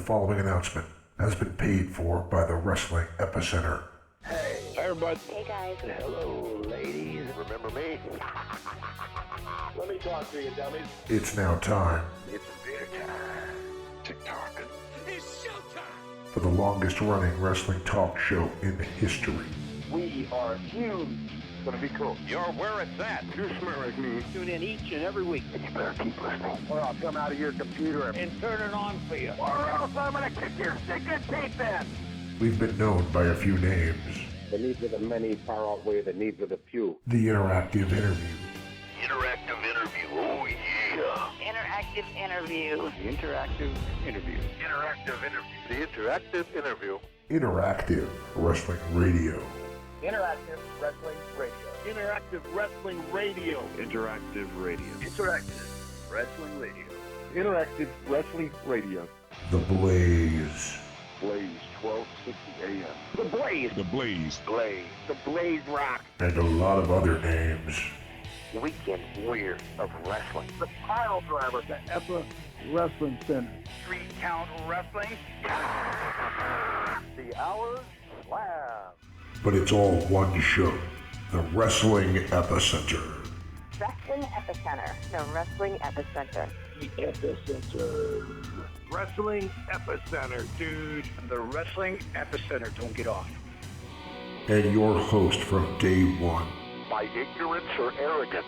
following announcement has been paid for by the Wrestling Epicenter. Hey, everybody. Hey, guys. Hello, ladies. Remember me? Let me talk to you, dummies. It's now time It's theater time. TikTok. It's showtime! for the longest running wrestling talk show in history. We are huge. It's gonna be cool. You're where it's at. You smell like me. Tune in each and every week. You better keep listening, or I'll come out of your computer And turn it on for you. or else I'm gonna kick your stinking teeth in. We've been known by a few names. The needs of the many far outweigh the needs of the few. The interactive interview, Interactive interview. Oh, yeah. Interactive interview. The interactive interview. Interactive interview. The interactive interview. interactive wrestling radio, Interactive wrestling radio. Interactive Wrestling Radio. Interactive radio. Interactive wrestling radio. Interactive wrestling radio. The Blaze, Blaze 1260 AM. The Blaze. The Blaze. Blaze. The Blaze Rock. and a lot of other names. Weekend Warrior of Wrestling. The Pile Driver. The Epa Wrestling Center. 3 Count Wrestling. The Hour Slam. But it's all one show, the Wrestling Epicenter. Wrestling Epicenter. The Wrestling Epicenter. The Epicenter. Wrestling Epicenter, dude. The Wrestling Epicenter. Don't get off. And your host from day one, By ignorance or arrogance.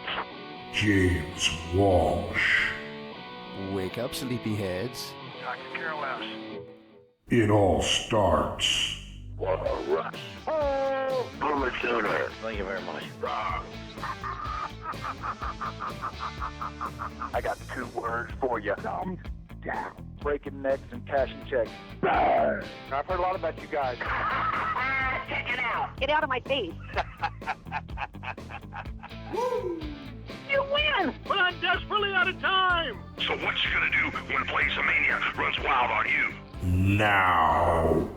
James Walsh. Wake up, sleepyheads. Dr. Carol S. It all starts What a rush. Oh, Boomer Sooner. Thank you very much. I got 2 words for you. Thumbs down. Breaking necks and cashing checks. I've heard a lot about you guys. Check it out. Get out of my face. You win! But I'm desperately out of time. So what you gonna do when Blaze-a-mania runs wild on you? now.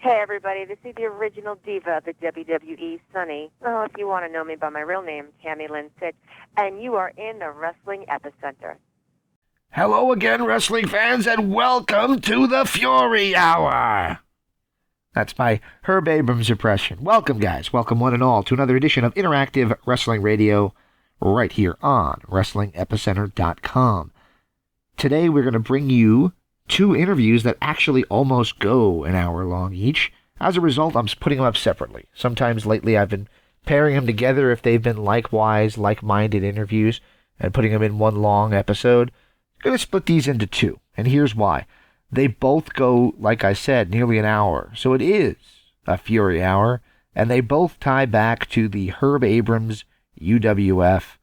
Hey, everybody. This is the original diva of the WWE, Sunny. Oh, if you want to know me by my real name, Tammy Lynn Sitch. And you are in the Wrestling Epicenter. Hello again, wrestling fans, and welcome to the Fury Hour. That's my Herb Abrams impression. Welcome, guys. Welcome, one and all, to another edition of Interactive Wrestling Radio right here on WrestlingEpicenter.com. Today, we're going to bring you 2 interviews that actually almost go an hour long each. As a result, I'm putting them up separately. Sometimes lately, I've been pairing them together if they've been like-minded interviews and putting them in one long episode. I'm going to split these into 2, and here's why. They both go, like I said, nearly an hour, so it is a Fury Hour, and they both tie back to the Herb Abrams UWF,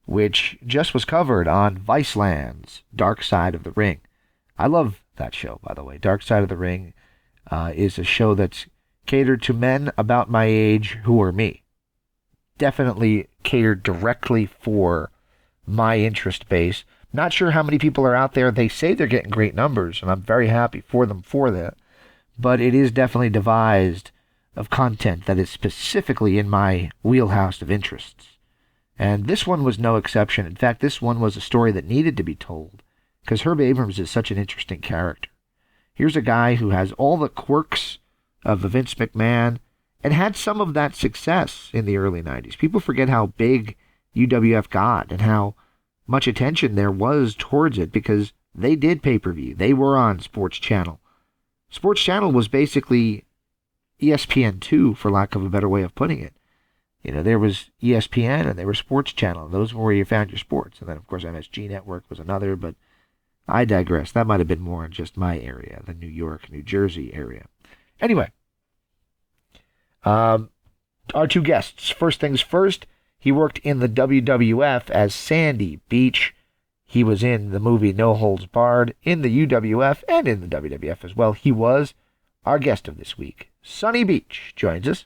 which just was covered on Viceland's Dark Side of the Ring. I love that show, by the way. Dark Side of the Ring is a show that's catered to men about my age who are me. Definitely catered directly for my interest base. Not sure how many people are out there. They say they're getting great numbers, and I'm very happy for them for that. But it is definitely devised of content that is specifically in my wheelhouse of interests. And this one was no exception. In fact, this one was a story that needed to be told, because Herb Abrams is such an interesting character. Here's a guy who has all the quirks of Vince McMahon and had some of that success in the early 90s. People forget how big UWF got and how much attention there was towards it because they did pay-per-view. They were on Sports Channel. Sports Channel was basically ESPN2, for lack of a better way of putting it. You know, there was ESPN and there was Sports Channel. Those were where you found your sports. And then, of course, MSG Network was another, but I digress. That might have been more in just my area, the New York, New Jersey area. Anyway, our 2 guests. First things first, he worked in the WWF as Sandy Beach. He was in the movie No Holds Barred, in the UWF, and in the WWF as well. He was our guest of this week. Sonny Beach joins us,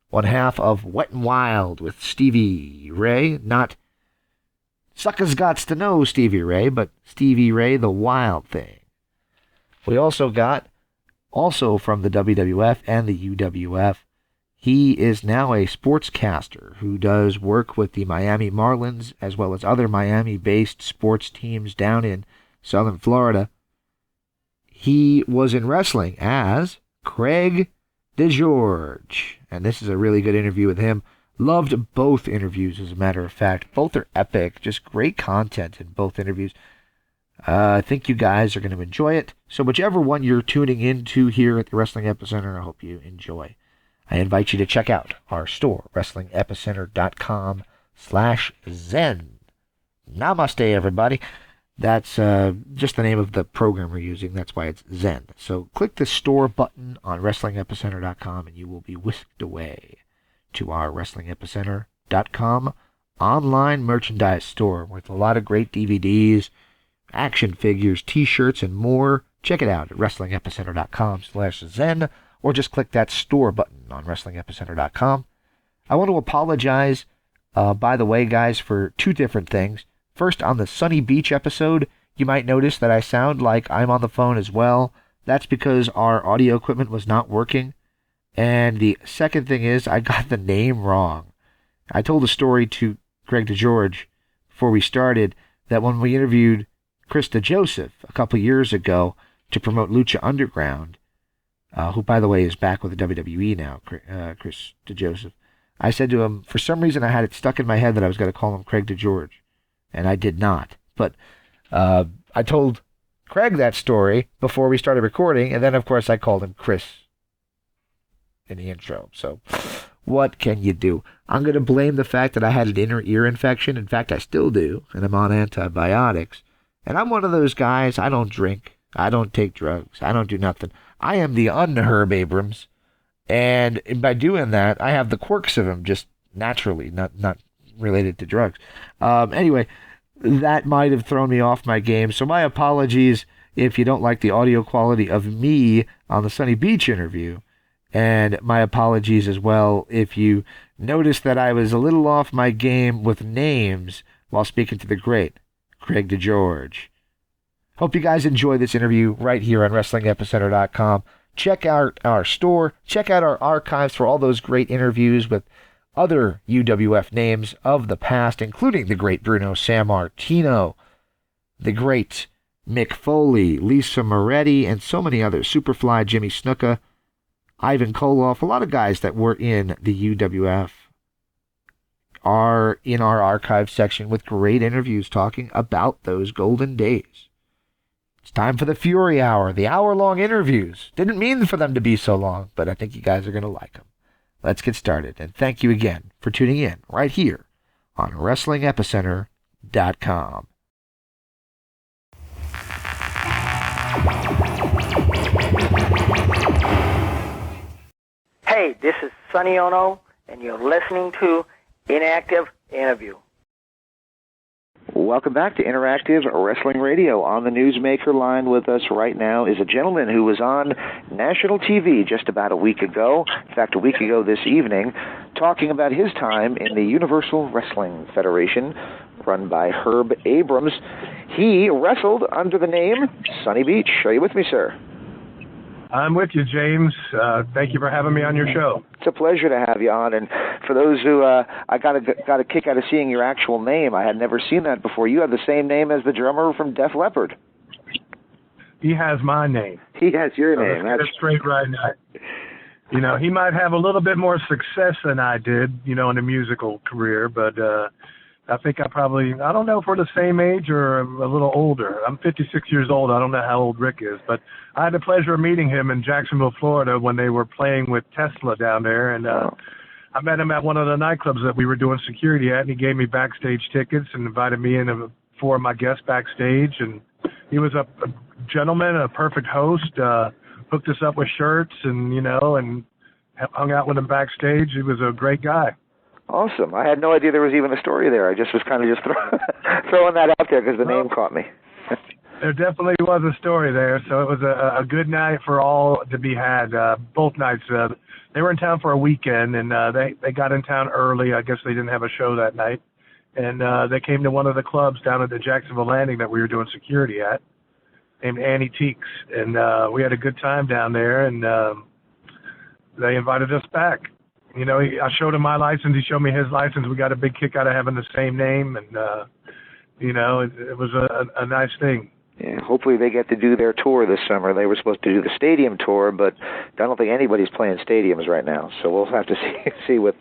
one half of Wet n' Wild with Stevie Ray. Not Suckers Gots to Know Stevie Ray, but Stevie Ray, the Wild Thing. We also got, also from the WWF and the UWF, he is now a sportscaster who does work with the Miami Marlins as well as other Miami-based sports teams down in Southern Florida. He was in wrestling as Craig DeGeorge, and this is a really good interview with him. Loved both interviews, as a matter of fact. Both are epic, just great content in both interviews. I think you guys are going to enjoy it. So whichever one you're tuning into here at the Wrestling Epicenter, I hope you enjoy. I invite you to check out our store, WrestlingEpicenter.com/Zen. Namaste, everybody. That's just the name of the program we're using. That's why it's Zen. So click the store button on WrestlingEpicenter.com and you will be whisked away to our WrestlingEpicenter.com online merchandise store with a lot of great DVDs, action figures, t-shirts, and more. Check it out at WrestlingEpicenter.com/Zen, or just click that store button on WrestlingEpicenter.com. I want to apologize, by the way, guys, for two different things. First, on the Sunny Beach episode, you might notice that I sound like I'm on the phone as well. That's because our audio equipment was not working. And the second thing is, I got the name wrong. I told a story to Craig DeGeorge before we started that when we interviewed Chris DeJoseph a couple years ago to promote Lucha Underground, who, by the way, is back with the WWE now, Chris DeJoseph, I said to him, for some reason I had it stuck in my head that I was going to call him Craig DeGeorge, and I did not. But I told Craig that story before we started recording, and then, of course, I called him Chris in the intro. So what can you do? I'm going to blame the fact that I had an inner ear infection. In fact, I still do, and I'm on antibiotics. And I'm one of those guys, I don't drink, I don't take drugs, I don't do nothing. I am the un-Herb Abrams, and by doing that, I have the quirks of him just naturally, not related to drugs. Anyway, that might have thrown me off my game, so my apologies if you don't like the audio quality of me on the Sunny Beach interview, and my apologies as well if you noticed that I was a little off my game with names while speaking to the great Craig DeGeorge. Hope you guys enjoy this interview right here on WrestlingEpicenter.com. Check out our store. Check out our archives for all those great interviews with other UWF names of the past, including the great Bruno Sammartino, the great Mick Foley, Lisa Moretti, and so many others. Superfly Jimmy Snuka, Ivan Koloff, a lot of guys that were in the UWF are in our archive section with great interviews talking about those golden days. It's time for the Fury Hour, the hour-long interviews. Didn't mean for them to be so long, but I think you guys are going to like them. Let's get started, and thank you again for tuning in right here on WrestlingEpicenter.com. Hey, this is Sonny Ono, and you're listening to Inactive Interview. Welcome back to Interactive Wrestling Radio. On the Newsmaker line with us right now is a gentleman who was on national TV just about a week ago, in fact, a week ago this evening, talking about his time in the Universal Wrestling Federation, run by Herb Abrams. He wrestled under the name Sunny Beach. Are you with me, sir? I'm with you, James. Thank you for having me on your show. It's a pleasure to have you on. And for those who I got a kick out of seeing your actual name, I had never seen that before. You have the same name as the drummer from Def Leppard. He has my name. He has your name. That's straight right now. You know, he might have a little bit more success than I did, you know, in a musical career, but I think I don't know if we're the same age or a little older. I'm 56 years old. I don't know how old Rick is, but I had the pleasure of meeting him in Jacksonville, Florida when they were playing with Tesla down there. And I met him at one of the nightclubs that we were doing security at, and he gave me backstage tickets and invited me in for my guests backstage. And he was a gentleman, a perfect host, hooked us up with shirts and, you know, and hung out with him backstage. He was a great guy. Awesome. I had no idea there was even a story there. I just was kind of throwing that out there because the name caught me. There definitely was a story there, so it was a good night for all to be had. Both nights. They were in town for a weekend, and they got in town early. I guess they didn't have a show that night. And they came to one of the clubs down at the Jacksonville Landing that we were doing security at, named Antiques. And we had a good time down there, and they invited us back. You know, I showed him my license. He showed me his license. We got a big kick out of having the same name, and you know, it was a nice thing. Yeah, hopefully they get to do their tour this summer. They were supposed to do the stadium tour, but I don't think anybody's playing stadiums right now. So we'll have to see what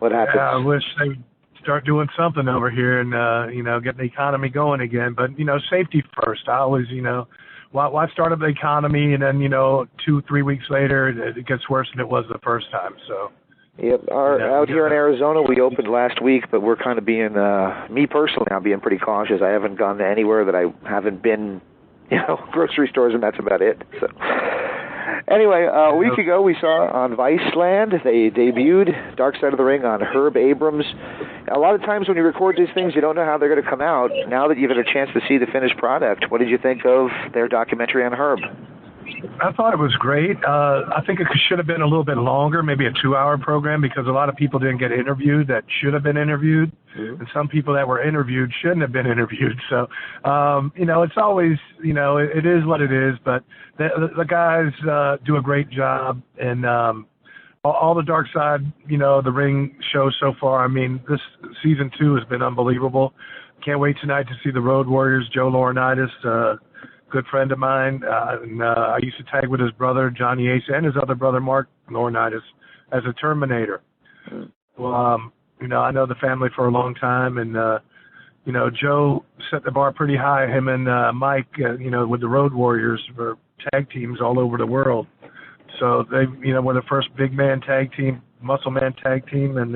happens. Yeah, I wish they would start doing something over here and get the economy going again. But safety first. I always why start up the economy and then 2-3 weeks later it gets worse than it was the first time. So. Yep, out here in Arizona, we opened last week, but we're kind of being, me personally, I'm being pretty cautious. I haven't gone to anywhere that I haven't been, grocery stores, and that's about it. So, anyway, a week ago, we saw on Viceland, they debuted Dark Side of the Ring on Herb Abrams. A lot of times when you record these things, you don't know how they're going to come out. Now that you've had a chance to see the finished product, what did you think of their documentary on Herb? I thought it was great. I think it should have been a little bit longer, maybe a 2-hour program, because a lot of people didn't get interviewed that should have been interviewed, and some people that were interviewed shouldn't have been interviewed. So, it's always, it is what it is, but the guys do a great job, and all the Dark Side, the ring shows so far. I mean, this season 2 has been unbelievable. Can't wait tonight to see the Road Warriors, Joe Laurinaitis, good friend of mine, and I used to tag with his brother, Johnny Ace, and his other brother, Mark Laurinaitis, as a Terminator. Well, I know the family for a long time, and, Joe set the bar pretty high, him and Mike, with the Road Warriors for tag teams all over the world. So they, were the first big man tag team, muscle man tag team, and,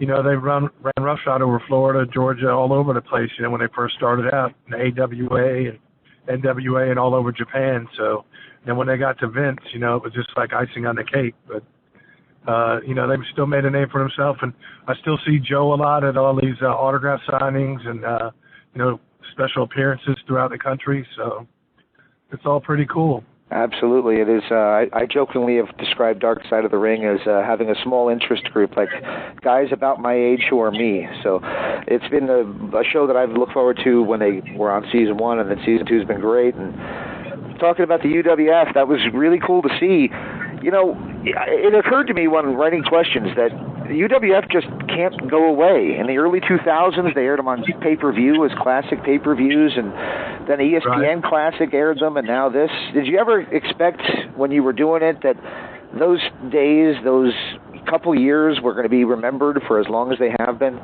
they ran roughshod over Florida, Georgia, all over the place, when they first started out in the AWA and NWA and all over Japan. So, when they got to Vince, it was just like icing on the cake. But, they still made a name for themselves. And I still see Joe a lot at all these autograph signings and, special appearances throughout the country. So it's all pretty cool. Absolutely. It is. I jokingly have described Dark Side of the Ring as having a small interest group, like guys about my age who are me. So it's been a show that I've looked forward to when they were on season 1, and then season 2 has been great. And talking about the UWF, that was really cool to see. It occurred to me when writing questions that UWF just can't go away. In the early 2000s, they aired them on pay-per-view as classic pay-per-views, and then ESPN Classic aired them, and now this. Did you ever expect when you were doing it that those days, those couple years were going to be remembered for as long as they have been?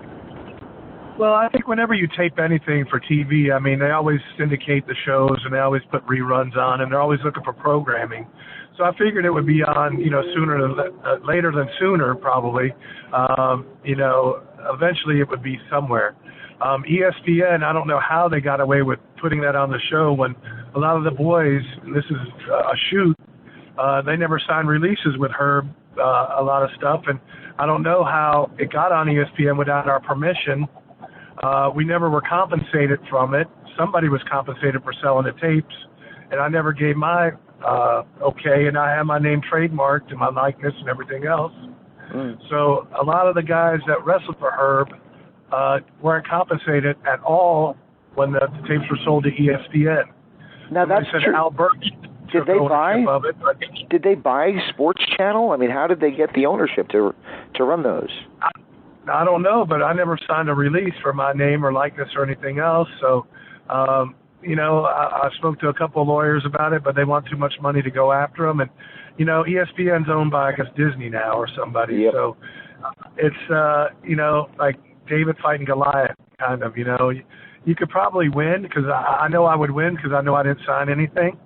Well, I think whenever you tape anything for TV, I mean, they always syndicate the shows, and they always put reruns on, and they're always looking for programming. So I figured it would be on, later than sooner, probably. Eventually it would be somewhere. ESPN, I don't know how they got away with putting that on the show when a lot of the boys, and this is a shoot, they never signed releases with Herb, a lot of stuff, and I don't know how it got on ESPN without our permission. We never were compensated from it. Somebody was compensated for selling the tapes, and I never gave my okay, and I have my name trademarked and my likeness and everything else. So a lot of the guys that wrestled for Herb weren't compensated at all when the tapes were sold to ESPN. Now that's true. Albert did they buy Sports Channel? I mean, how did they get the ownership to run those? I don't know, but I never signed a release for my name or likeness or anything else. So, I spoke to a couple of lawyers about it, but they want too much money to go after them. And, ESPN's owned by, I guess, Disney now or somebody. Yep. So it's, like David fighting Goliath, kind of, You could probably win because I know I would win because I know I didn't sign anything.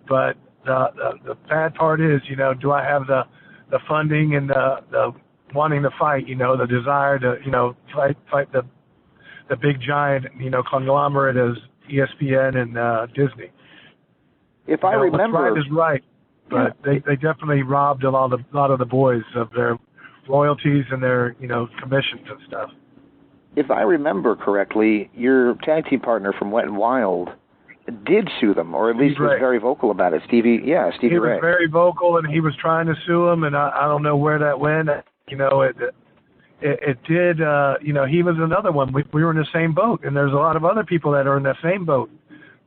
But the bad part is, do I have the funding and the wanting to fight, the desire to, fight the big giant, conglomerate as ESPN and Disney. If I remember, what's right is right, but they definitely robbed a lot of the boys of their royalties and their, commissions and stuff. If I remember correctly, your tag team partner from Wet and Wild did sue them, or at least was very vocal about it. Stevie Ray. He was very vocal, and he was trying to sue him, and I don't know where that went. It did, he was another one. We were in the same boat, and there's a lot of other people that are in that same boat.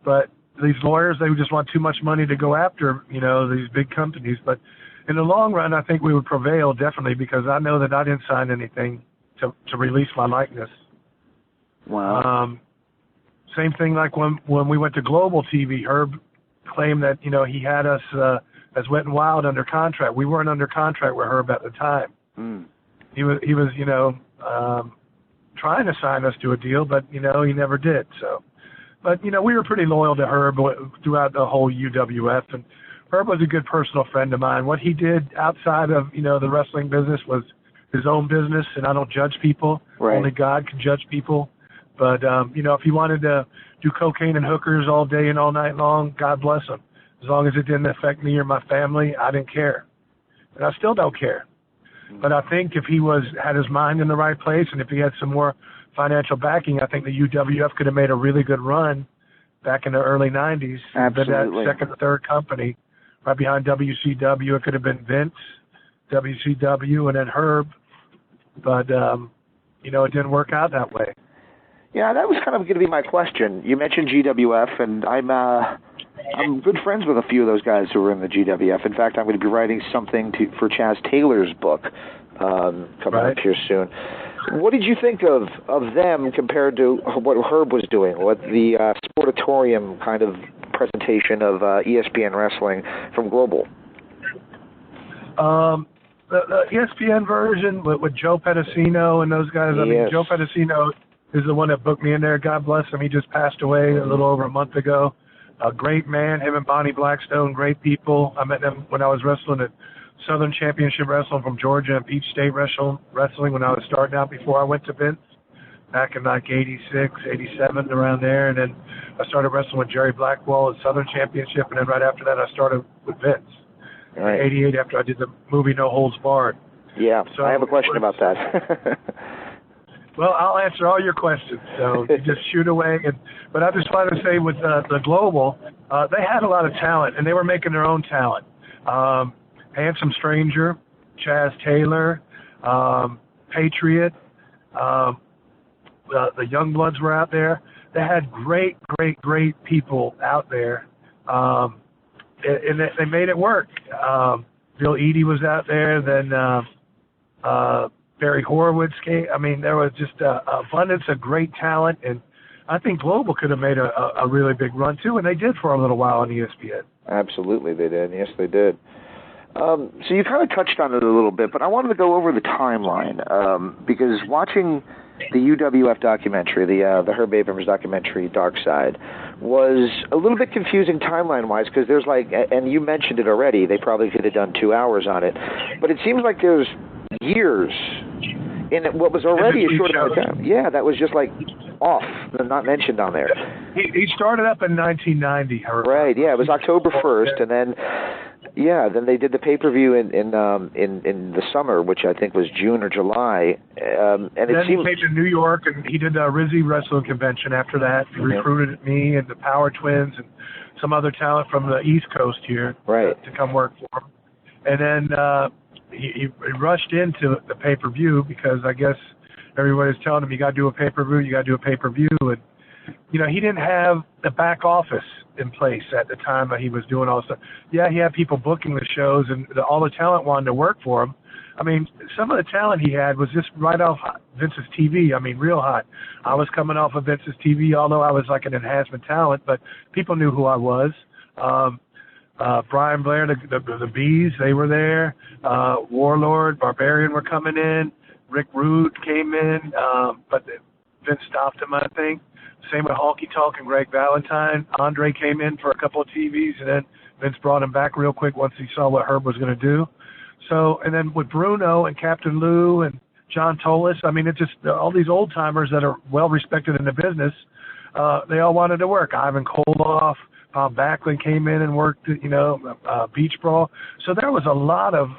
But these lawyers, they just want too much money to go after, these big companies. But in the long run, I think we would prevail, definitely, because I know that I didn't sign anything to release my likeness. Wow. same thing like when we went to Global TV, Herb claimed that, he had us as Wet and Wild under contract. We weren't under contract with Herb at the time. He was trying to sign us to a deal, but, he never did. So, but, we were pretty loyal to Herb throughout the whole UWF, and Herb was a good personal friend of mine. What he did outside of, the wrestling business was his own business, and I don't judge people. Right. Only God can judge people. But, if he wanted to do cocaine and hookers all day and all night long, God bless him. As long as it didn't affect me or my family, I didn't care. And I still don't care. But I think if he had his mind in the right place, and if he had some more financial backing, I think the UWF could have made a really good run back in the early 90s. Absolutely. That second or third company right behind WCW. It could have been Vince, WCW, and then Herb. But, it didn't work out that way. Yeah, that was kind of going to be my question. You mentioned GWF, and I'm good friends with a few of those guys who were in the GWF. In fact, I'm going to be writing something for Chaz Taylor's book coming up here soon. What did you think of them compared to what Herb was doing, what the Sportatorium kind of presentation of ESPN Wrestling from Global? The ESPN version with Joe Pedicino and those guys, I mean, Joe Pedicino is the one that booked me in there. God bless him. He just passed away a little over a month ago. A great man, him and Bonnie Blackstone, great people. I met them when I was wrestling at Southern Championship Wrestling from Georgia and Peach State Wrestling when I was starting out before I went to Vince, back in like 86, 87, around there. And then I started wrestling with Jerry Blackwell at Southern Championship, and then right after that I started with Vince. Right. 88 after I did the movie No Holds Barred. Yeah, so I have a question about that. Well, I'll answer all your questions, so you just shoot away. But I just wanted to say with the Global, they had a lot of talent, and they were making their own talent. Handsome Stranger, Chaz Taylor, Patriot, the Youngbloods were out there. They had great people out there, and they made it work. Bill Eadie was out there, then Barry Horowitz came. I mean, there was just an abundance of great talent, and I think Global could have made a really big run, too, and they did for a little while on ESPN. Absolutely, they did. Yes, they did. So you kind of touched on it a little bit, but I wanted to go over the timeline, because watching the UWF documentary, the Herb Abrams documentary, Dark Side, was a little bit confusing timeline-wise, because there's and you mentioned it already, they probably could have done 2 hours on it, but it seems like there's years in what was already a short amount of time. Yeah, that was just off, not mentioned on there. He started up in 1990. Herb. Right, yeah, it was October 1st, and then... Yeah, then they did the pay-per-view in the summer, which I think was June or July. And then he came to New York, and he did a RISD Wrestling Convention after that. He recruited me and the Power Twins and some other talent from the East Coast here to come work for him. And then he rushed into the pay-per-view because I guess everybody was telling him, you got to do a pay-per-view, And, he didn't have the back office in place at the time that he was doing all this stuff. Yeah, he had people booking the shows, and all the talent wanted to work for him. I mean, some of the talent he had was just right off Vince's TV. I mean, real hot. I was coming off of Vince's TV, although I was like an enhancement talent, but people knew who I was. Brian Blair, the Bees, they were there. Warlord, Barbarian were coming in. Rick Rude came in, but Vince stopped him, I think. Same with Honky Tonk and Greg Valentine. Andre came in for a couple of TVs, and then Vince brought him back real quick once he saw what Herb was going to do. So, and then with Bruno and Captain Lou and John Tolis, I mean, it's just all these old-timers that are well-respected in the business, they all wanted to work. Ivan Koloff, Bob Backlund came in and worked, Beach Brawl. So there was a lot of,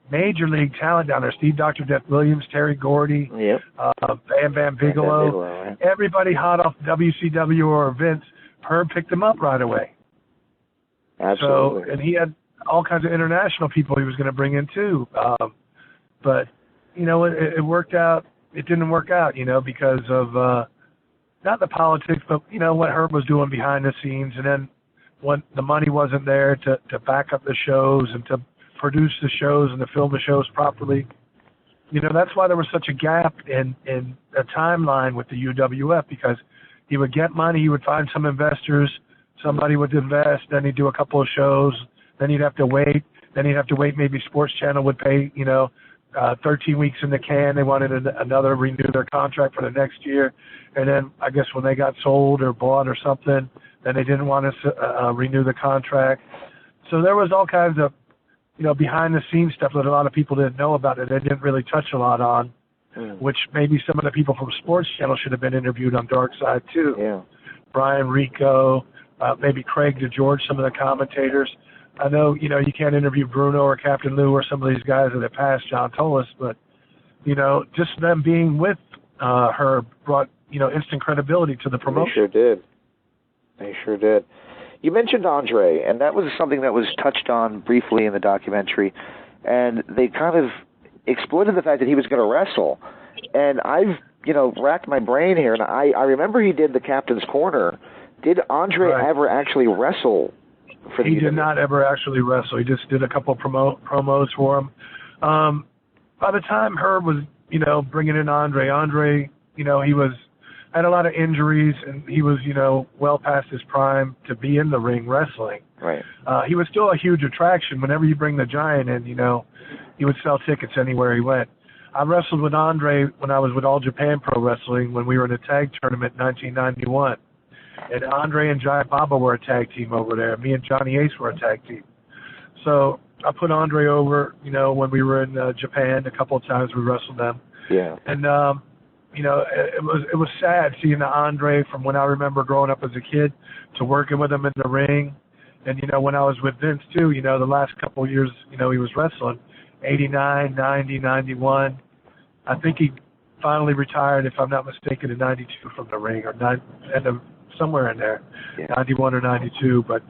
major league talent down there. Steve Dr. Death Williams, Terry Gordy, Bam Bam Bigelow. Right? Everybody hot off WCW or Vince. Herb picked them up right away. Absolutely. So, and he had all kinds of international people he was going to bring in too. But, it worked out. It didn't work out, because of not the politics, but, what Herb was doing behind the scenes. And then when the money wasn't there to back up the shows and to produce the shows and to film the shows properly. That's why there was such a gap in a timeline with the UWF, because He would get money. He would find some investors. Somebody would invest. Then he'd do a couple of shows. Then he'd have to wait. Maybe Sports Channel would pay, 13 weeks in the can. They wanted renew their contract for the next year. And then I guess when they got sold or bought or something, then they didn't want to renew the contract. So there was all kinds of, behind-the-scenes stuff that a lot of people didn't know about it. They didn't really touch a lot on, which maybe some of the people from Sports Channel should have been interviewed on Dark Side, too. Yeah. Brian Rico, maybe Craig DeGeorge, some of the commentators. I know, you can't interview Bruno or Captain Lou or some of these guys that have passed, John Tolis, but, just them being with Herb brought, instant credibility to the promotion. They sure did. You mentioned Andre, and that was something that was touched on briefly in the documentary, and they kind of exploited the fact that he was going to wrestle. And I've, racked my brain here, and I remember he did the Captain's Corner. Did Andre ever actually wrestle for the He did not ever actually wrestle. He just did a couple of promos for him. By the time Herb was, bringing in Andre, he had a lot of injuries, and he was, well past his prime to be in the ring wrestling. Right. He was still a huge attraction. Whenever you bring the Giant in, he would sell tickets anywhere he went. I wrestled with Andre when I was with All Japan Pro Wrestling when we were in a tag tournament in 1991. And Andre and Giant Baba were a tag team over there. Me and Johnny Ace were a tag team. So I put Andre over, when we were in Japan. A couple of times we wrestled them. Yeah. And, it was sad seeing Andre from when I remember growing up as a kid to working with him in the ring. And, when I was with Vince, too, the last couple of years, he was wrestling, 89, 90, 91. I think he finally retired, if I'm not mistaken, in 92 from the ring, or somewhere in there, 91 or 92. But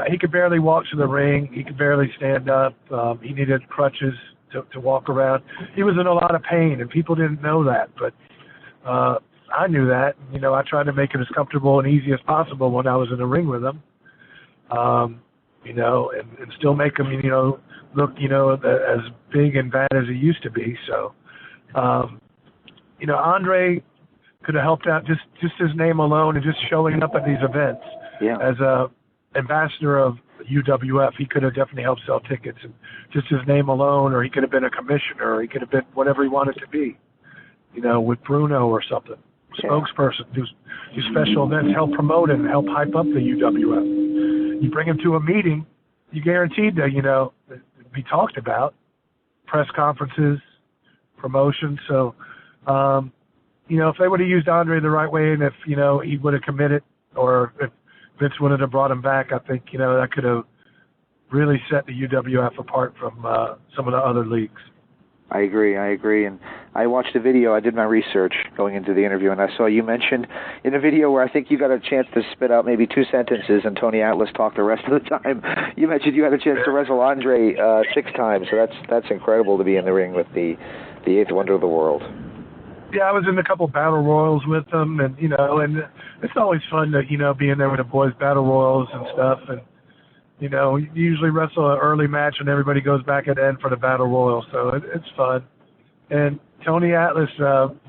he could barely walk to the ring. He could barely stand up. He needed crutches to walk around. He was in a lot of pain, and people didn't know that. But I knew that. I tried to make it as comfortable and easy as possible when I was in the ring with him. And still make him, look, as big and bad as he used to be. So, Andre could have helped out just his name alone and just showing up at these events as a ambassador of UWF. He could have definitely helped sell tickets, and just his name alone, or he could have been a commissioner, or he could have been whatever he wanted to be, with Bruno or something. Spokesperson, do special events, help promote it and help hype up the UWF. You bring him to a meeting, you guaranteed to, be talked about, press conferences, promotions. So, if they would have used Andre the right way, and if, he would have committed, or if Vince would have brought him back, I think, that could have really set the UWF apart from some of the other leagues. I agree. And I watched the video. I did my research going into the interview, and I saw you mentioned in a video where I think you got a chance to spit out maybe 2 sentences, and Tony Atlas talked the rest of the time. You mentioned you had a chance to wrestle Andre 6 times, so that's incredible to be in the ring with the 8th wonder of the world. Yeah, I was in a couple battle royals with them, and and it's always fun to be in there with the boys' battle royals and stuff. And you usually wrestle an early match, and everybody goes back at the end for the battle royal, so it's fun. And Tony Atlas,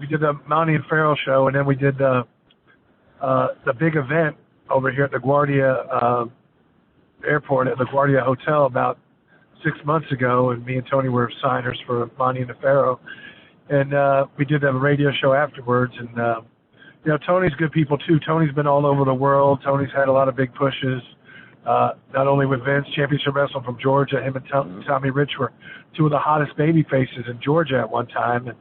we did the Monty and Farrell show, and then we did the big event over here at LaGuardia Airport at LaGuardia Hotel about 6 months ago, and me and Tony were signers for Monty and Farrell. And we did a radio show afterwards, and Tony's good people too. Tony's been all over the world. Tony's had a lot of big pushes, not only with Vince, championship wrestling from Georgia. Him and Tommy Rich were 2 of the hottest baby faces in Georgia at one time, and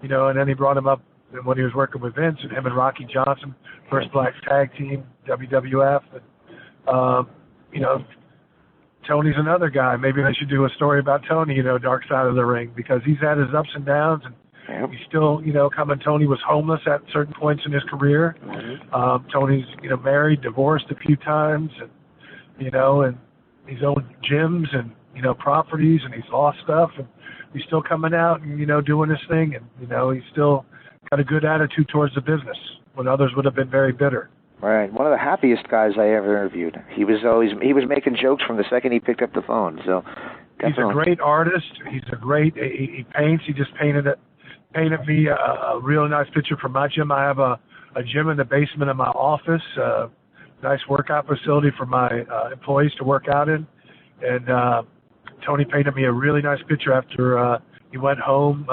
and then he brought him up when he was working with Vince, and him and Rocky Johnson, first black tag team, WWF, and Tony's another guy. Maybe I should do a story about Tony, Dark Side of the Ring, because he's had his ups and downs, and he's still, Tony was homeless at certain points in his career. Tony's, married, divorced a few times, and, and he's owned gyms and, properties, and he's lost stuff, and he's still coming out and, doing his thing, and, he's still got a good attitude towards the business when others would have been very bitter. Right, one of the happiest guys I ever interviewed. He was making jokes from the second he picked up the phone. So definitely. He's a great artist. He paints. He just painted me a really nice picture for my gym. I have a a gym in the basement of my office, nice workout facility for my employees to work out in. And Tony painted me a really nice picture after he went home.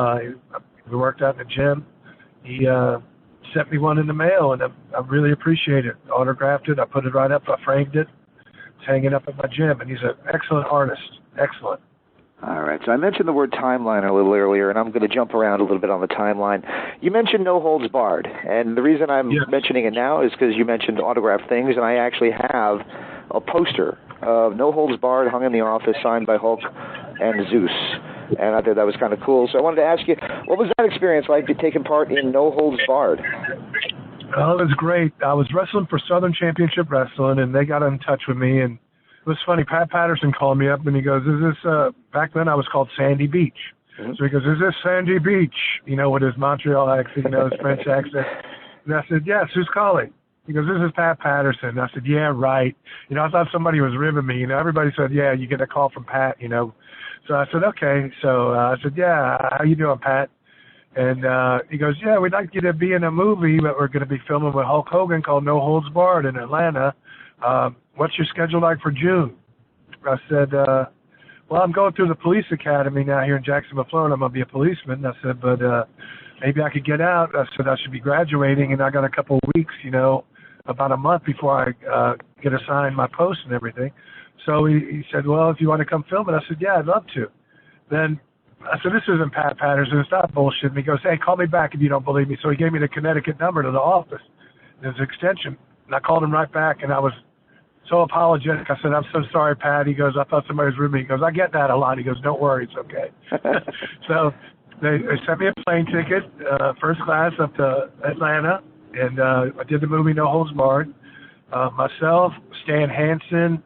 We worked out in the gym. He sent me one in the mail, and I really appreciate it. Autographed it. I put it right up. I framed it. It's hanging up at my gym, and he's an excellent artist. Excellent. All right, so I mentioned the word timeline a little earlier, and I'm going to jump around a little bit on the timeline. You mentioned No Holds Barred, and the reason I'm mentioning it now is because you mentioned autographed things, and I actually have a poster of No Holds Barred hung in the office, signed by Hulk and Zeus, and I thought that was kind of cool. So I wanted to ask you, what was that experience like, taking part in No Holds Barred? Oh, it was great. I was wrestling for Southern Championship Wrestling, and they got in touch with me, and it was funny. Pat Patterson called me up, and he goes, is this, back then I was called Sandy Beach. Mm-hmm. So he goes, is this Sandy Beach? You know, with his Montreal accent, his French accent. And I said, yes, who's calling? He goes, this is Pat Patterson. And I said, yeah, right. I thought somebody was ribbing me. Everybody said, yeah, you get a call from Pat, So I said, okay. So I said, yeah, how you doing, Pat? And he goes, yeah, we'd like you to be in a movie that we're going to be filming with Hulk Hogan called No Holds Barred in Atlanta. What's your schedule like for June? I said, well, I'm going through the police academy now here in Jacksonville, Florida. I'm going to be a policeman. I said, but maybe I could get out. I said, I should be graduating, and I got a couple of weeks, about a month before I get assigned my post and everything. So he said, well, if you want to come film it, I said, yeah, I'd love to. Then I said, this isn't Pat Patterson. It's not bullshit. And he goes, hey, call me back if you don't believe me. So he gave me the Connecticut number to the office, his extension. And I called him right back, and I was so apologetic. I said, I'm so sorry, Pat. He goes, I thought somebody was rude. He goes, I get that a lot. He goes, don't worry, it's okay. So they sent me a plane ticket, first class up to Atlanta, and I did the movie No Holds Barred. Myself, Stan Hansen,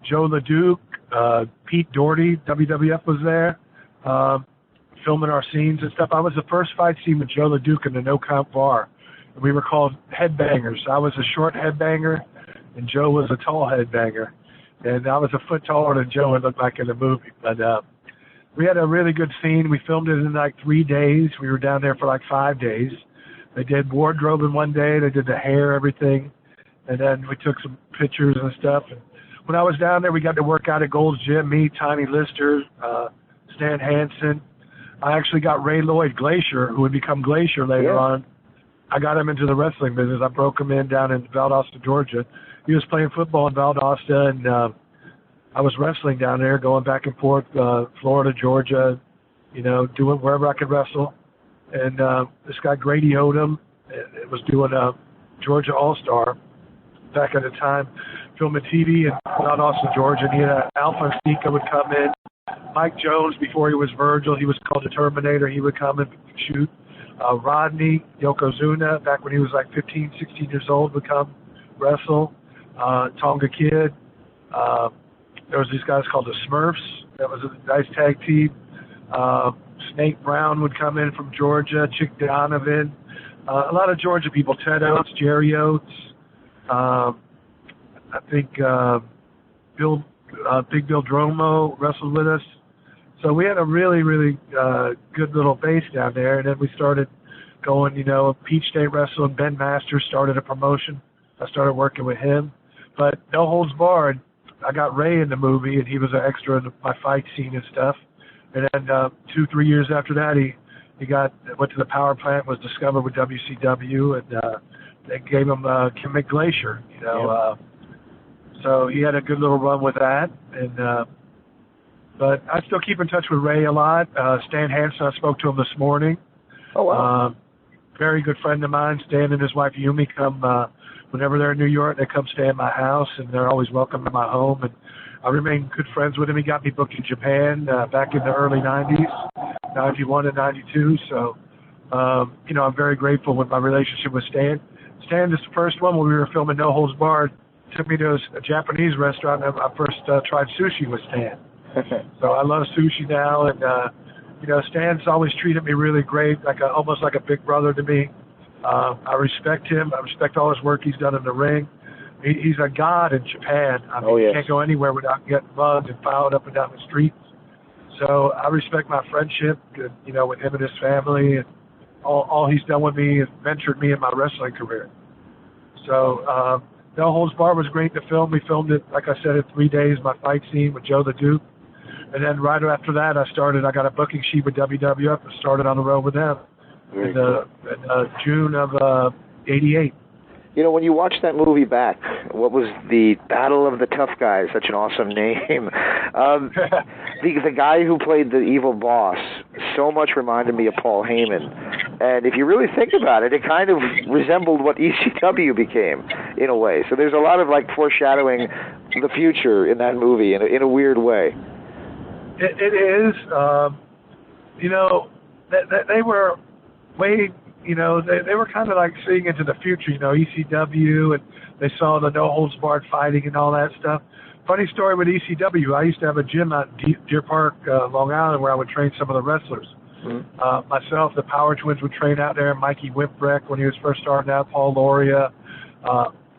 Joe LeDuc, Pete Doherty, WWF was there, filming our scenes and stuff. I was the first fight scene with Joe LeDuc in the No Count Bar. We were called headbangers. I was a short headbanger, and Joe was a tall headbanger. And I was a foot taller than Joe, it looked like in the movie. But we had a really good scene. We filmed it in like 3 days. We were down there for like 5 days. They did wardrobe in 1 day. They did the hair, everything. And then we took some pictures and stuff. And when I was down there, we got to work out at Gold's Gym, me, Tiny Lister, Stan Hansen. I actually got Ray Lloyd Glacier, who would become Glacier later on. I got him into the wrestling business. I broke him in down in Valdosta, Georgia. He was playing football in Valdosta, and I was wrestling down there, going back and forth, Florida, Georgia, doing wherever I could wrestle. And this guy, Grady Odom, was doing a Georgia All-Star back at the time, filming TV in Valdosta, Georgia. And he had Alpha Sika would come in. Mike Jones, before he was Virgil, he was called the Terminator. He would come and shoot. Rodney, Yokozuna, back when he was like 15, 16 years old, would come wrestle. Tonga Kid. There was these guys called the Smurfs. That was a nice tag team. Snake Brown would come in from Georgia. Chick Donovan. A lot of Georgia people. Ted Oates, Jerry Oates. I think Big Bill Dromo wrestled with us. So we had a really, really good little base down there. And then we started going, Peach State Wrestling. Ben Masters started a promotion. I started working with him. But No Holds Barred, I got Ray in the movie, and he was an extra in my fight scene and stuff. And then 2-3 years after that, he went to the power plant, was discovered with WCW, and they gave him Kim McGlacier, so he had a good little run with that. And but I still keep in touch with Ray a lot. Stan Hansen, I spoke to him this morning. Oh, wow. Very good friend of mine. Stan and his wife Yumi come whenever they're in New York. They come stay at my house, and they're always welcome to my home. And I remain good friends with him. He got me booked in Japan back in the early 90s, 91 and 92. So, I'm very grateful with my relationship with Stan. Stan, this first one when we were filming No Holds Barred, took me to a Japanese restaurant, and I first tried sushi with Stan. So I love sushi now, and Stan's always treated me really great, almost like a big brother to me. I respect him. I respect all his work he's done in the ring. He's a god in Japan. I mean, you can't go anywhere without getting mugged and fouled up and down the streets. So I respect my friendship, with him and his family, and all he's done with me is mentored me in my wrestling career. So No Holds Barred was great to film. We filmed it, like I said, in 3 days, my fight scene with Joe the Duke. And then right after that, I got a booking sheet with WWF and started on the road with them in June of '88. You know, when you watch that movie back, what was the Battle of the Tough Guys? Such an awesome name. The guy who played the evil boss so much reminded me of Paul Heyman. And if you really think about it, it kind of resembled what ECW became in a way. So there's a lot of like foreshadowing the future in that movie in a weird way. It is. You know, they were way... You know, they were kind of like seeing into the future, you know, ECW, and they saw the No Holds Barred fighting and all that stuff. Funny story with ECW, I used to have a gym out in Deer Park, Long Island, where I would train some of the wrestlers. Mm-hmm. Myself, the Power Twins would train out there, Mikey Whipwreck when he was first starting out, Paul Loria,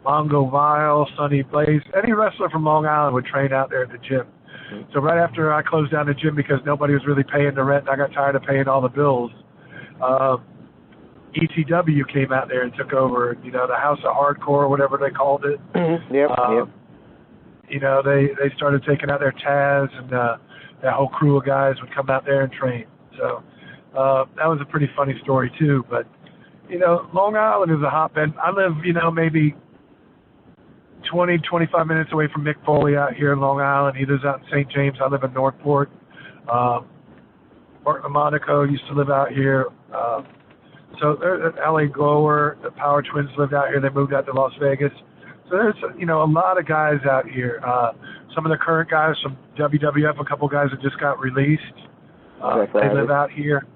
Mongo Vile, Sonny Blaze. Any wrestler from Long Island would train out there at the gym. Mm-hmm. So right after I closed down the gym because nobody was really paying the rent and I got tired of paying all the bills, ECW came out there and took over, you know, the House of Hardcore, whatever they called it. Mm-hmm. Yep. You know, they started taking out their Taz, and that whole crew of guys would come out there and train. So that was a pretty funny story, too. But, you know, Long Island is a hotbed. I live, you know, maybe 20, 25 minutes away from Mick Foley out here in Long Island. He lives out in St. James. I live in Northport. Mark LaMonaco used to live out here. So there's L.A. Glower, the Power Twins lived out here. They moved out to Las Vegas. So there's, you know, a lot of guys out here. Some of the current guys from WWF, a couple guys that just got released. They live out here.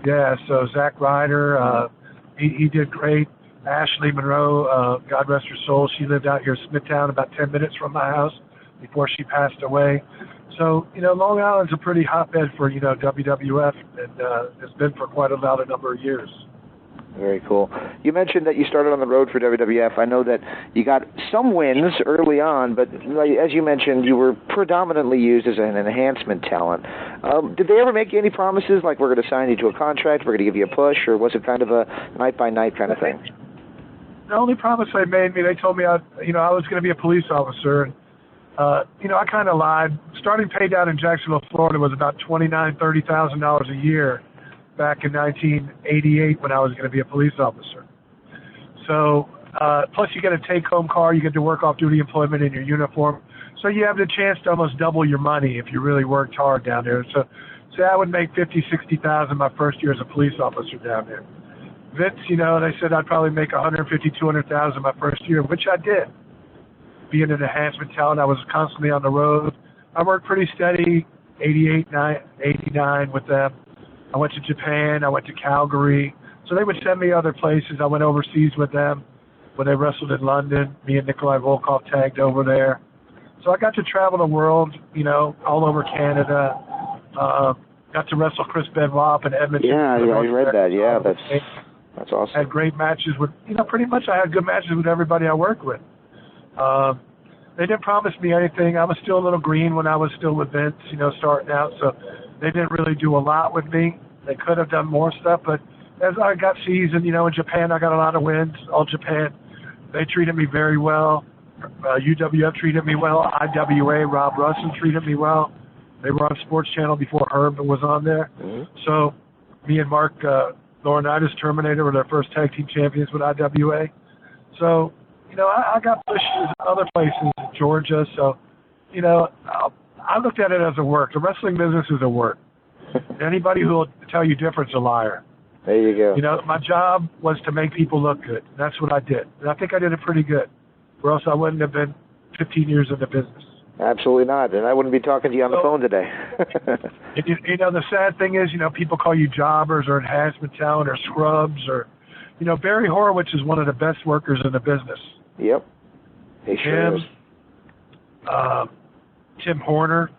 Yeah, so Zack Ryder, he did great. Ashley Monroe, God rest her soul, she lived out here in Smithtown, about 10 minutes from my house before she passed away. So, you know, Long Island's a pretty hotbed for, you know, WWF, and it's been for quite a number of years. Very cool. You mentioned that you started on the road for WWF. I know that you got some wins early on, but as you mentioned, you were predominantly used as an enhancement talent. Did they ever make you any promises, like we're going to sign you to a contract, we're going to give you a push, or was it kind of a night-by-night kind of thing? The only promise they made me, they told me I was going to be a police officer, and you know, I kind of lied. Starting pay down in Jacksonville, Florida was about $29,000, $30,000 a year back in 1988 when I was going to be a police officer. So, plus you get a take-home car, you get to work off-duty employment in your uniform. So you have the chance to almost double your money if you really worked hard down there. So, say I would make $50,000, $60,000 my first year as a police officer down there. Vince, you know, they said I'd probably make $150,000, $200,000 my first year, which I did. Being an enhancement talent, I was constantly on the road. I worked pretty steady, 88, 89 with them. I went to Japan. I went to Calgary. So they would send me other places. I went overseas with them when they wrestled in London. Me and Nikolai Volkov tagged over there. So I got to travel the world, you know, all over Canada. Got to wrestle Chris Benoit up in Edmonton. Yeah, I read that. Yeah, that's awesome. Had great matches with, you know, pretty much I had good matches with everybody I worked with. They didn't promise me anything. I was still a little green when I was still with Vince, you know, starting out, so they didn't really do a lot with me. They could have done more stuff, but as I got seasoned, you know, in Japan I got a lot of wins. All Japan, they treated me very well. UWF treated me well. IWA, Rob Russell treated me well. They were on Sports Channel before Herb was on there. Mm-hmm. So me and Mark Laurinaitis, Terminator, were their first tag team champions with IWA. So, you know, I got pushed to other places in Georgia, so, you know, I looked at it as a work. The wrestling business is a work. Anybody who will tell you different is a liar. There you go. You know, my job was to make people look good. That's what I did. And I think I did it pretty good, or else I wouldn't have been 15 years in the business. Absolutely not, and I wouldn't be talking to you on the phone today. You know, the sad thing is, you know, people call you jobbers or enhancement talent or scrubs or, you know, Barry Horowitz is one of the best workers in the business. Yep. He sure is. Tim Horner,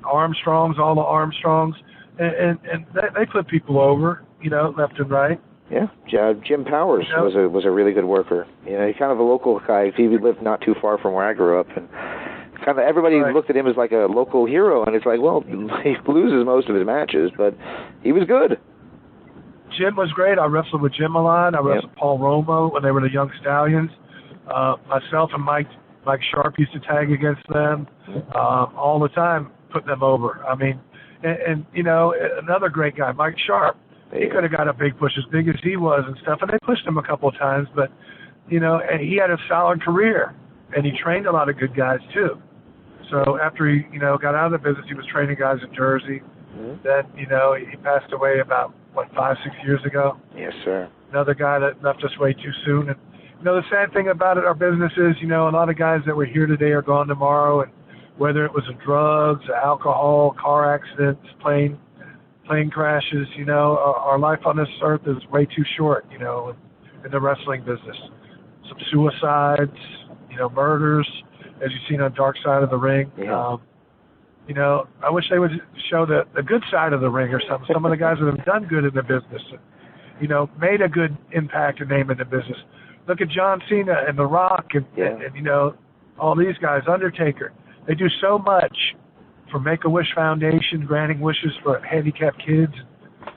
Armstrongs, all the Armstrongs, and they put people over, you know, left and right. Yeah, Jim Powers was a really good worker. You know, he's kind of a local guy. He lived not too far from where I grew up, and kind of everybody looked at him as like a local hero, and it's like, well, he loses most of his matches, but he was good. Jim was great. I wrestled with Jim a lot. I wrestled Paul Romo when they were the Young Stallions. Myself and Mike Sharp used to tag against them all the time, putting them over. I mean, and you know, another great guy, Mike Sharp. He could have got a big push as big as he was and stuff, and they pushed him a couple of times, but, you know, and he had a solid career, and he trained a lot of good guys, too. So after he, you know, got out of the business, he was training guys in Jersey. Then, you know, he passed away about, 5-6 years ago? Yes, sir. Another guy that left us way too soon. And, you know, the sad thing about it, our business is, you know, a lot of guys that were here today are gone tomorrow, and whether it was drugs, alcohol, car accidents, plane crashes, you know, our life on this earth is way too short, you know, in the wrestling business. Some suicides, you know, murders, as you've seen on Dark Side of the Ring. Yeah. You know, I wish they would show the good side of the ring or something. Some of the guys that have done good in the business, you know, made a good impact and name in the business. Look at John Cena and The Rock and you know, all these guys, Undertaker. They do so much for Make-A-Wish Foundation, granting wishes for handicapped kids,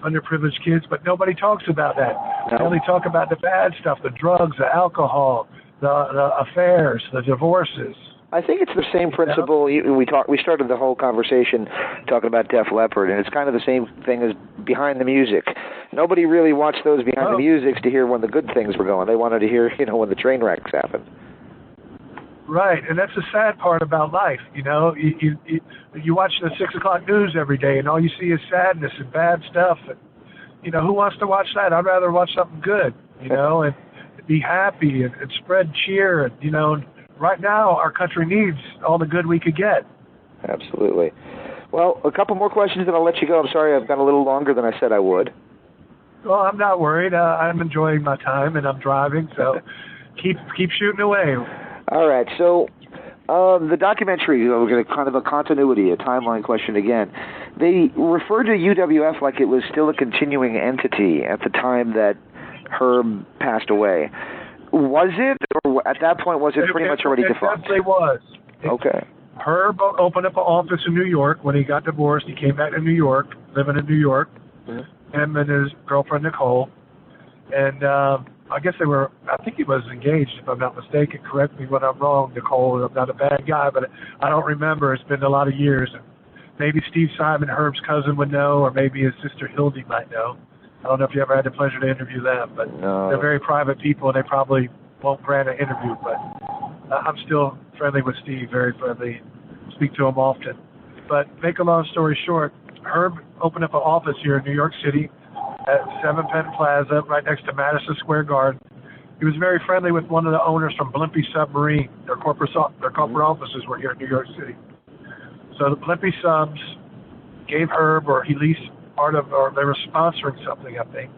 underprivileged kids, but nobody talks about that. They only talk about the bad stuff, the drugs, the alcohol, the affairs, the divorces. I think it's the same principle. We started the whole conversation talking about Def Leppard, and it's kind of the same thing as behind the music. Nobody really watched those behind the musics to hear when the good things were going. They wanted to hear, you know, when the train wrecks happened. Right, and that's the sad part about life, you know. You watch the 6 o'clock news every day, and all you see is sadness and bad stuff. And, you know, who wants to watch that? I'd rather watch something good, you know, and be happy and spread cheer. And, you know, right now our country needs all the good we could get. Absolutely. Well, a couple more questions, and I'll let you go. I'm sorry I've gone a little longer than I said I would. Well, I'm not worried. I'm enjoying my time, and I'm driving, so keep shooting away. All right, so the documentary, we're going to kind of a continuity, a timeline question again. They referred to UWF like it was still a continuing entity at the time that Herb passed away. Was it, or at that point, was it pretty much already defunct? It definitely was. Okay. Herb opened up an office in New York. When he got divorced, he came back to New York, living in New York, him and his girlfriend, Nicole. And I guess I think he was engaged, if I'm not mistaken. Correct me when I'm wrong, Nicole. I'm not a bad guy, but I don't remember. It's been a lot of years. Maybe Steve Simon, Herb's cousin, would know, or maybe his sister Hildy might know. I don't know if you ever had the pleasure to interview them, but they're very private people, and they probably won't grant an interview. But I'm still friendly with Steve, very friendly. Speak to him often. But make a long story short, Herb opened up an office here in New York City at 7 Penn Plaza, right next to Madison Square Garden. He was very friendly with one of the owners from Blimpie Submarine. Their corporate offices were here in New York City. So the Blimpie Subs gave Herb, or he leased part of, or they were sponsoring something, I think.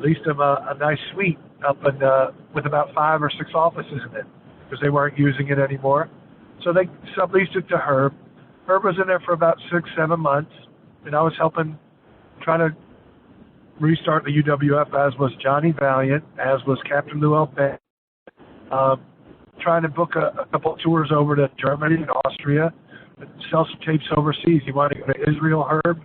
Leased him a nice suite up in, with about 5 or 6 offices in it, because they weren't using it anymore. So they subleased it to Herb. Herb was in there for about 6-7 months, and I was helping try to restart the UWF, as was Johnny Valiant, as was Captain Lou Albert, trying to book a couple of tours over to Germany and Austria, sell some tapes overseas. He wanted to go to Israel, Herb.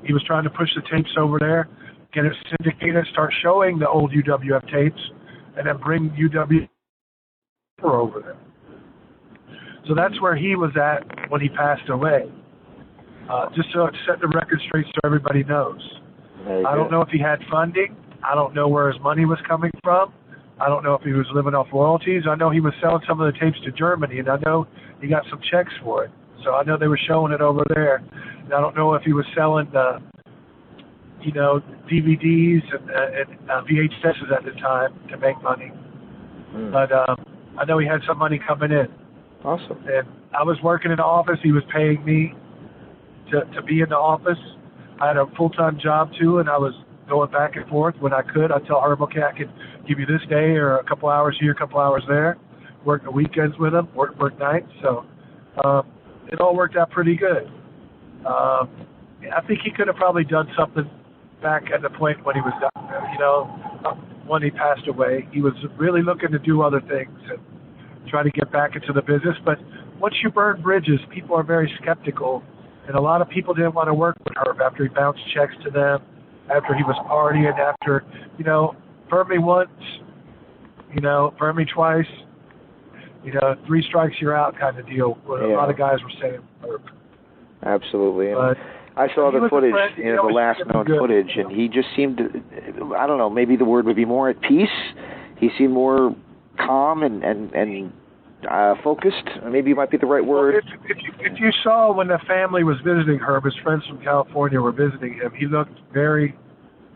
He was trying to push the tapes over there, get it syndicated, start showing the old UWF tapes, and then bring UWF over there. So that's where he was at when he passed away. Just so to set the record straight so everybody knows. I don't know if he had funding. I don't know where his money was coming from. I don't know if he was living off royalties. I know he was selling some of the tapes to Germany, and I know he got some checks for it. So I know they were showing it over there. And I don't know if he was selling, DVDs and VHSs at the time to make money. But I know he had some money coming in. Awesome. And I was working in the office. He was paying me to be in the office. I had a full-time job too, and I was going back and forth when I could. I'd tell Herb, okay, I could give you this day or a couple hours here, a couple hours there. Work the weekends with him, work nights. So it all worked out pretty good. I think he could have probably done something back at the point when he was done, when he passed away. He was really looking to do other things and try to get back into the business. But once you burn bridges, people are very skeptical. And a lot of people didn't want to work with Herb after he bounced checks to them, after he was partying, after, burn me once, burn me twice, 3 strikes you're out kind of deal. What a lot of guys were saying. Absolutely. But I saw the footage, the last known footage, and he just seemed, I don't know, maybe the word would be more at peace. He seemed more calm and focused. Maybe might be the right word. Well, if you saw when the family was visiting Herb, his friends from California were visiting him, he looked very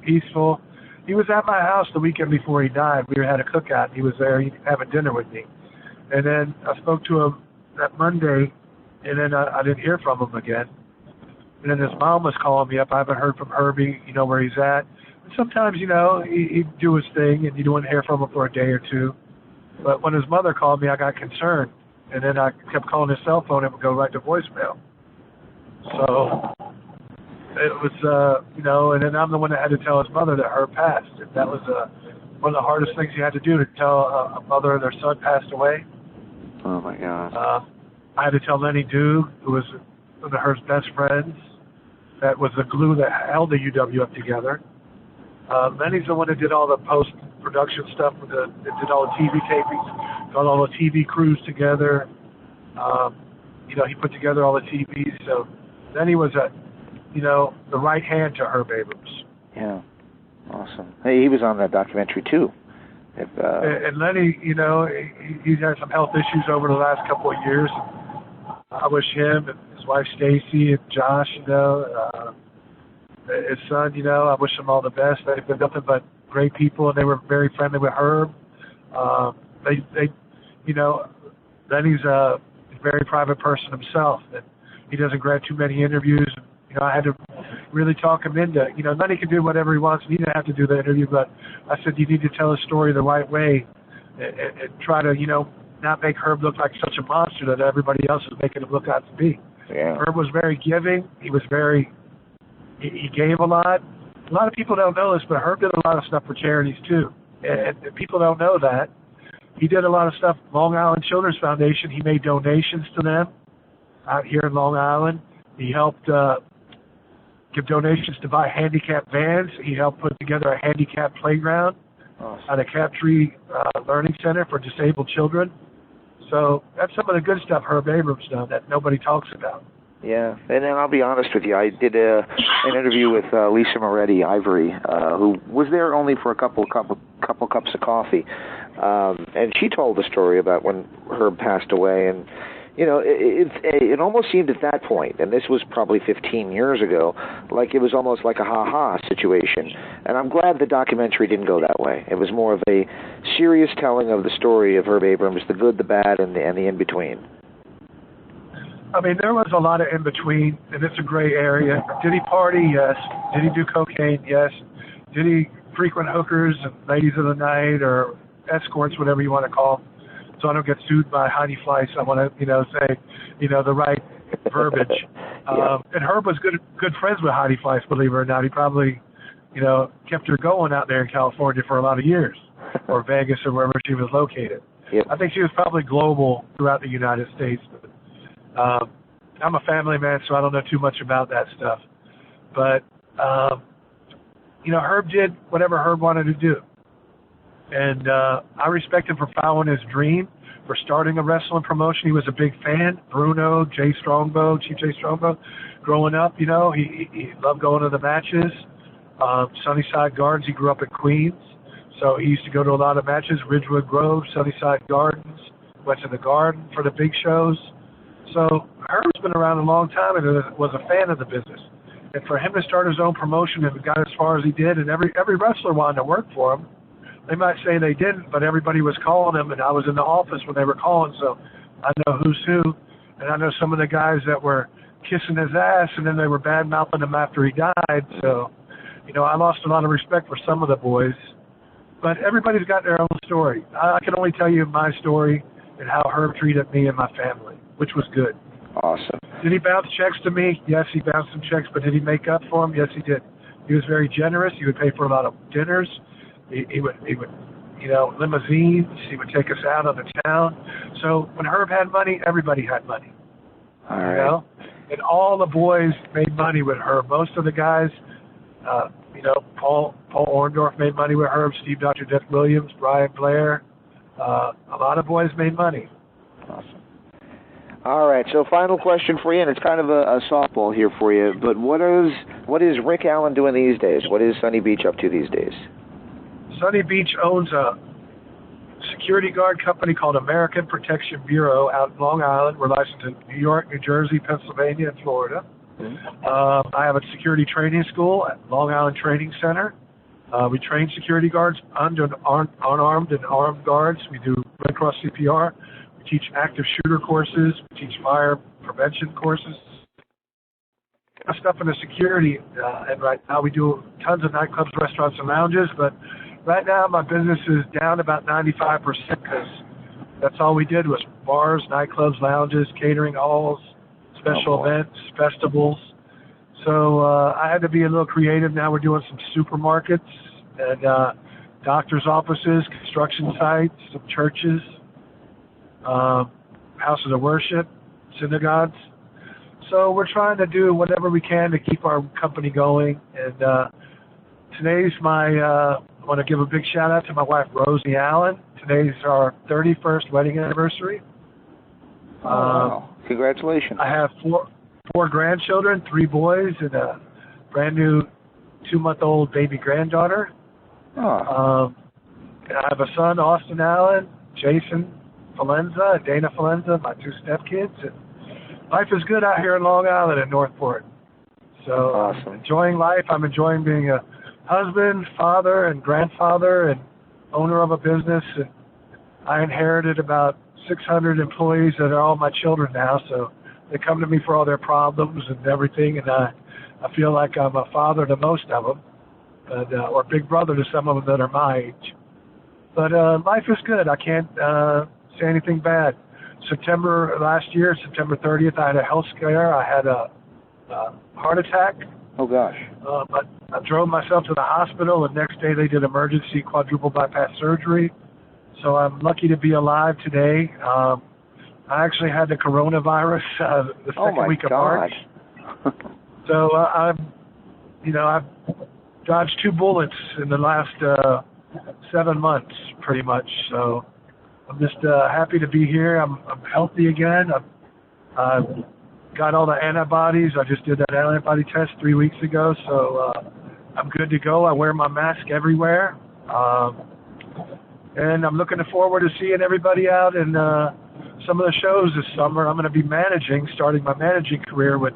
peaceful. He was at my house the weekend before he died. We had a cookout. He was there having dinner with me. And then I spoke to him that Monday, and then I didn't hear from him again. And then his mom was calling me up. I haven't heard from Herbie, where he's at. And sometimes, he'd do his thing, and you wouldn't hear from him for a day or two. But when his mother called me, I got concerned. And then I kept calling his cell phone and it would go right to voicemail. So it was, and then I'm the one that had to tell his mother that Herb passed. And that was one of the hardest things you had to do, to tell a mother their son passed away. Oh, my God. I had to tell Lenny Dew, who was one of Herb's best friends, that was the glue that held the UWF together. Lenny's the one that did all the post-production stuff, that did all the TV tapings, got all the TV crews together. He put together all the TVs. So Lenny was the right hand to Herb Abrams. Yeah, awesome. Hey, he was on that documentary too. And Lenny, he's had some health issues over the last couple of years. I wish him and his wife Stacy and Josh, his son, I wish them all the best. They've been nothing but great people, and they were very friendly with Herb. Lenny's a very private person himself, and he doesn't grant too many interviews. I had to really talk him into, Lenny can do whatever he wants, and he didn't have to do the interview, but I said, you need to tell a story the right way and try to, not make Herb look like such a monster that everybody else is making him look out to be. Yeah. Herb was very giving. He was he gave a lot. A lot of people don't know this, but Herb did a lot of stuff for charities too. And people don't know that. He did a lot of stuff. Long Island Children's Foundation, he made donations to them out here in Long Island. He helped give donations to buy handicapped vans. He helped put together a handicapped playground at a Captree Learning Center for disabled children. So that's some of the good stuff Herb Abrams done that nobody talks about. Yeah, and then I'll be honest with you, I did an interview with Lisa Moretti Ivory, who was there only for a couple cups of coffee, and she told the story about when Herb passed away, and it almost seemed at that point, and this was probably 15 years ago, like it was almost like a ha-ha situation. And I'm glad the documentary didn't go that way. It was more of a serious telling of the story of Herb Abrams, the good, the bad, and the in-between. I mean, there was a lot of in-between, and it's a gray area. Did he party? Yes. Did he do cocaine? Yes. Did he frequent hookers and ladies of the night or escorts, whatever you want to call them? So I don't get sued by Heidi Fleiss. I want to, say, the right verbiage. Yeah. And Herb was good friends with Heidi Fleiss, believe it or not. He probably, kept her going out there in California for a lot of years, or Vegas or wherever she was located. Yep. I think she was probably global throughout the United States. I'm a family man, so I don't know too much about that stuff. But, Herb did whatever Herb wanted to do. And I respect him for following his dream, for starting a wrestling promotion. He was a big fan. Bruno, Chief Jay Strongbow. Growing up, he loved going to the matches. Sunnyside Gardens, he grew up in Queens. So he used to go to a lot of matches. Ridgewood Grove, Sunnyside Gardens. Went to the Garden for the big shows. So Herb's been around a long time and was a fan of the business. And for him to start his own promotion and got as far as he did, and every wrestler wanted to work for him. They might say they didn't, but everybody was calling him, and I was in the office when they were calling, so I know who's who. And I know some of the guys that were kissing his ass, and then they were bad-mouthing him after he died. So, I lost a lot of respect for some of the boys. But everybody's got their own story. I can only tell you my story and how Herb treated me and my family, which was good. Awesome. Did he bounce checks to me? Yes, he bounced some checks, but did he make up for them? Yes, he did. He was very generous. He would pay for a lot of dinners. He would, limousines. He would take us out of the town. So when Herb had money, everybody had money. All right. You know? And all the boys made money with Herb. Most of the guys, Paul Orndorff made money with Herb, Steve Dr. Death Williams, Brian Blair. A lot of boys made money. Awesome. All right, so final question for you, and it's kind of a softball here for you, but what is Rick Allen doing these days? What is Sunny Beach up to these days? Sunny Beach owns a security guard company called American Protection Bureau out in Long Island. We're licensed in New York, New Jersey, Pennsylvania, and Florida. Mm-hmm. I have a security training school at Long Island Training Center. We train security guards, unarmed and armed guards. We do Red Cross CPR. We teach active shooter courses. We teach fire prevention courses. Stuff in the security, and right now we do tons of nightclubs, restaurants, and lounges, but right now my business is down about 95% because that's all we did was bars, nightclubs, lounges, catering halls, special events, festivals. So I had to be a little creative. Now we're doing some supermarkets and doctor's offices, construction sites, some churches, houses of worship, synagogues. So we're trying to do whatever we can to keep our company going. And today's I want to give a big shout out to my wife, Rosie Allen. Today's our 31st wedding anniversary. Wow. Congratulations. I have four grandchildren, 3 boys, and a brand new 2-month-old baby granddaughter. And I have a son, Austin Allen, Jason Falenza, and Dana Falenza, my 2 stepkids. And life is good out here in Long Island and Northport. So awesome. Enjoying life. I'm enjoying being a husband, father, and grandfather, and owner of a business. And I inherited about 600 employees that are all my children now. So they come to me for all their problems and everything. And I feel like I'm a father to most of them, or big brother to some of them that are my age. But life is good. I can't say anything bad. September 30th, I had a health scare. I had a heart attack. Oh, gosh. But I drove myself to the hospital, and next day they did emergency quadruple bypass surgery. So I'm lucky to be alive today. I actually had the coronavirus the second week of March. So I've dodged 2 bullets in the last 7 months, pretty much. So I'm just happy to be here. I'm healthy again. I've got all the antibodies. I just did that antibody test 3 weeks ago, so I'm good to go. I wear my mask everywhere. And I'm looking forward to seeing everybody out in some of the shows this summer. I'm going to be starting my managing career with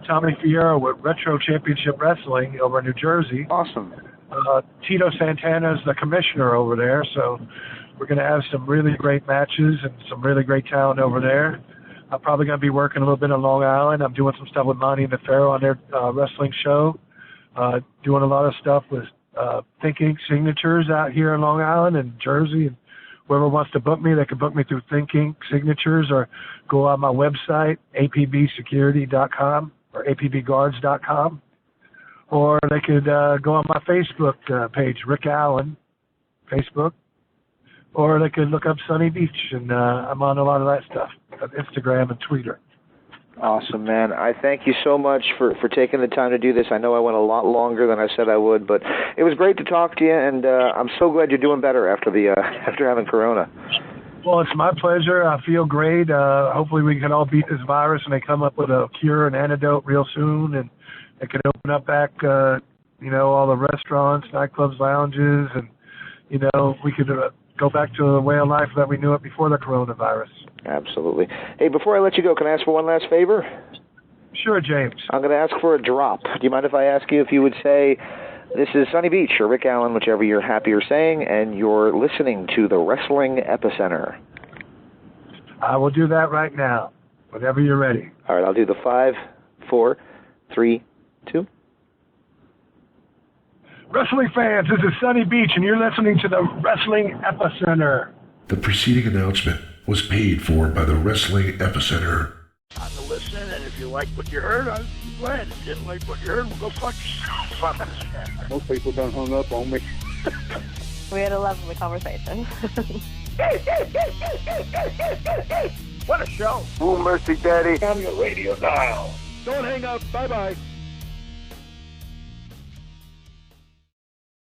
Tommy Fierro with Retro Championship Wrestling over in New Jersey. Awesome. Tito Santana's the commissioner over there, so we're going to have some really great matches and some really great talent over there. I'm probably going to be working a little bit on Long Island. I'm doing some stuff with Monty and the Pharaoh on their wrestling show. Doing a lot of stuff with Thinking Signatures out here in Long Island and Jersey. And whoever wants to book me, they can book me through Thinking Signatures or go on my website, apbsecurity.com or apbguards.com. Or they could go on my Facebook page, Rick Allen, Facebook. Or they could look up Sunny Beach, and I'm on a lot of that stuff, on Instagram and Twitter. Awesome, man. I thank you so much for taking the time to do this. I know I went a lot longer than I said I would, but it was great to talk to you, and I'm so glad you're doing better after having corona. Well, it's my pleasure. I feel great. Hopefully we can all beat this virus, and they come up with a cure and antidote real soon, and they can open up back, all the restaurants, nightclubs, lounges, and, we could go back to the way of life that we knew it before the coronavirus. Absolutely. Hey, before I let you go, can I ask for one last favor? Sure, James. I'm going to ask for a drop. Do you mind if I ask you if you would say, this is Sunny Beach or Rick Allen, whichever you're happier saying, and you're listening to the Wrestling Epicenter? I will do that right now, whenever you're ready. All right, I'll do the 5, 4, 3, 2. Wrestling fans, this is Sunny Beach, and you're listening to the Wrestling Epicenter. The preceding announcement was paid for by the Wrestling Epicenter. I'm listening, and if you like what you heard, I'm glad. If you didn't like what you heard, well, go fuck yourself. Most people done hung up on me. We had a lovely conversation. What a show. Ooh, mercy, daddy. On your radio dial. Don't hang up. Bye-bye.